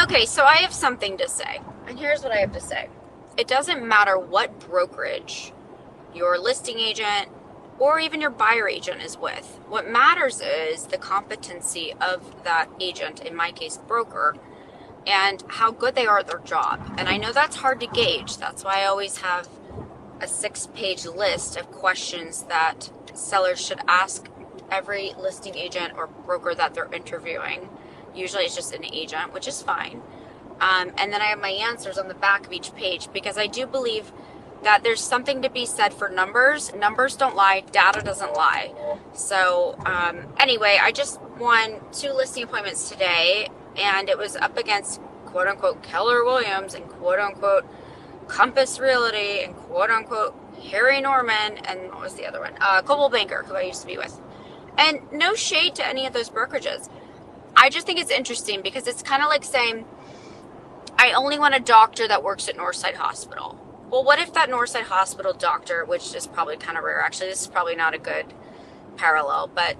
Okay, so I have something to say. And here's what I have to say. It doesn't matter what brokerage your listing agent or even your buyer agent is with. What matters is the competency of that agent, in my case, broker, and how good they are at their job. And I know that's hard to gauge. That's why I always have a 6-page list of questions that sellers should ask every listing agent or broker that they're interviewing. Usually it's just an agent, which is fine. And then I have my answers on the back of each page, because I do believe that there's something to be said for numbers. Numbers don't lie. Data doesn't lie. So anyway, I just won 2 listing appointments today, and it was up against quote unquote Keller Williams and quote unquote Compass Realty and quote unquote Harry Norman and what was the other one? Coldwell Banker, who I used to be with. And no shade to any of those brokerages. I just think it's interesting because it's kind of like saying, I only want a doctor that works at Northside Hospital. Well, what if that Northside Hospital doctor, which is probably kind of rare, actually, this is probably not a good parallel, but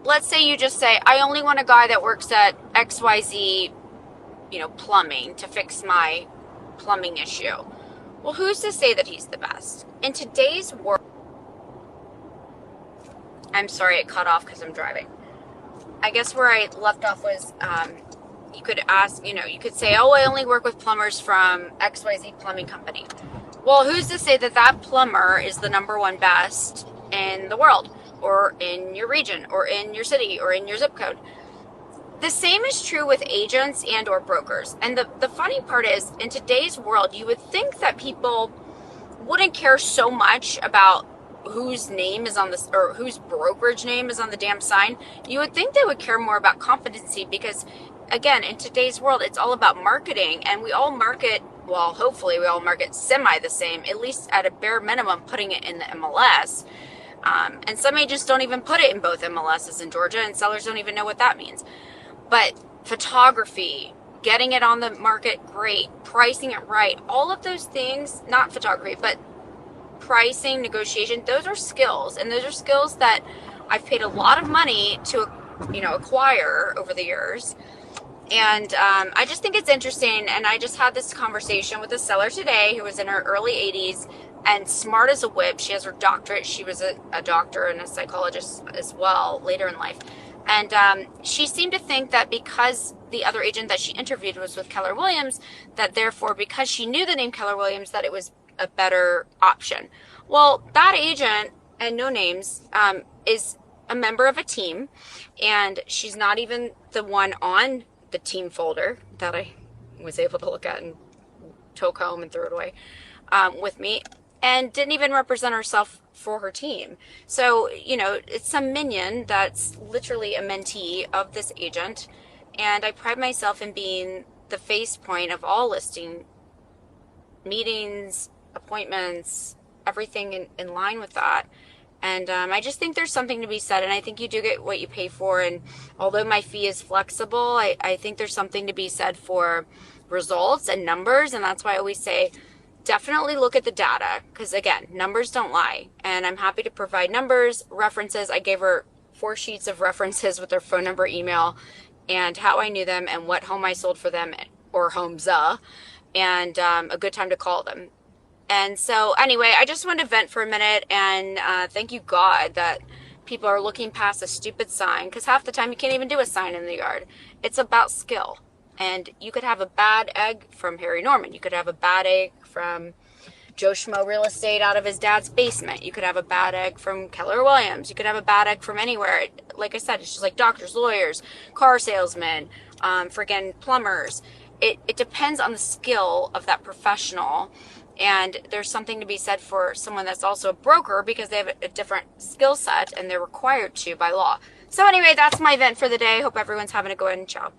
let's say you just say, I only want a guy that works at XYZ, plumbing to fix my plumbing issue. Well, who's to say that he's the best? In today's world, I'm sorry, it cut off because I'm driving. I guess where I left off was, you could ask, you could say, oh, I only work with plumbers from XYZ Plumbing Company. Well, who's to say that that plumber is the number one best in the world, or in your region, or in your city, or in your zip code? The same is true with agents and or brokers. And the funny part is, in today's world, you would think that people wouldn't care so much about whose name is on this, or whose brokerage name is on the damn sign. You would think they would care more about competency, because again, in today's world, it's all about marketing, and we all market, well, hopefully we all market semi the same, at least at a bare minimum, putting it in the MLS. And some agents don't even put it in both MLSs in Georgia, and sellers don't even know what that means. But photography, getting it on the market, great, pricing it right, all of those things, not photography, but pricing, negotiation, those are skills. And those are skills that I've paid a lot of money to, acquire over the years. And I just think it's interesting. And I just had this conversation with a seller today who was in her early 80s and smart as a whip. She has her doctorate. She was a doctor and a psychologist as well later in life. And she seemed to think that because the other agent that she interviewed was with Keller Williams, that therefore, because she knew the name Keller Williams, that it was a better option. Well, that agent, and no names, is a member of a team, and she's not even the one on the team folder that I was able to look at and took home and threw it away with me, and didn't even represent herself for her team. So, it's some minion that's literally a mentee of this agent, and I pride myself in being the face point of all listing meetings, appointments, everything in line with that. And I just think there's something to be said, and I think you do get what you pay for. And although my fee is flexible, I think there's something to be said for results and numbers. And that's why I always say, definitely look at the data, because again, numbers don't lie. And I'm happy to provide numbers, references. I gave her 4 sheets of references with their phone number, email, and how I knew them and what home I sold for them, or homes, and a good time to call them. And so anyway, I just wanted to vent for a minute, and thank you God that people are looking past a stupid sign, because half the time you can't even do a sign in the yard. It's about skill. And you could have a bad egg from Harry Norman. You could have a bad egg from Joe Schmo Real Estate out of his dad's basement. You could have a bad egg from Keller Williams. You could have a bad egg from anywhere. Like I said, it's just like doctors, lawyers, car salesmen, friggin' plumbers. It depends on the skill of that professional. And there's something to be said for someone that's also a broker, because they have a different skill set and they're required to by law. So anyway, that's my vent for the day. Hope everyone's having a good one. Ciao.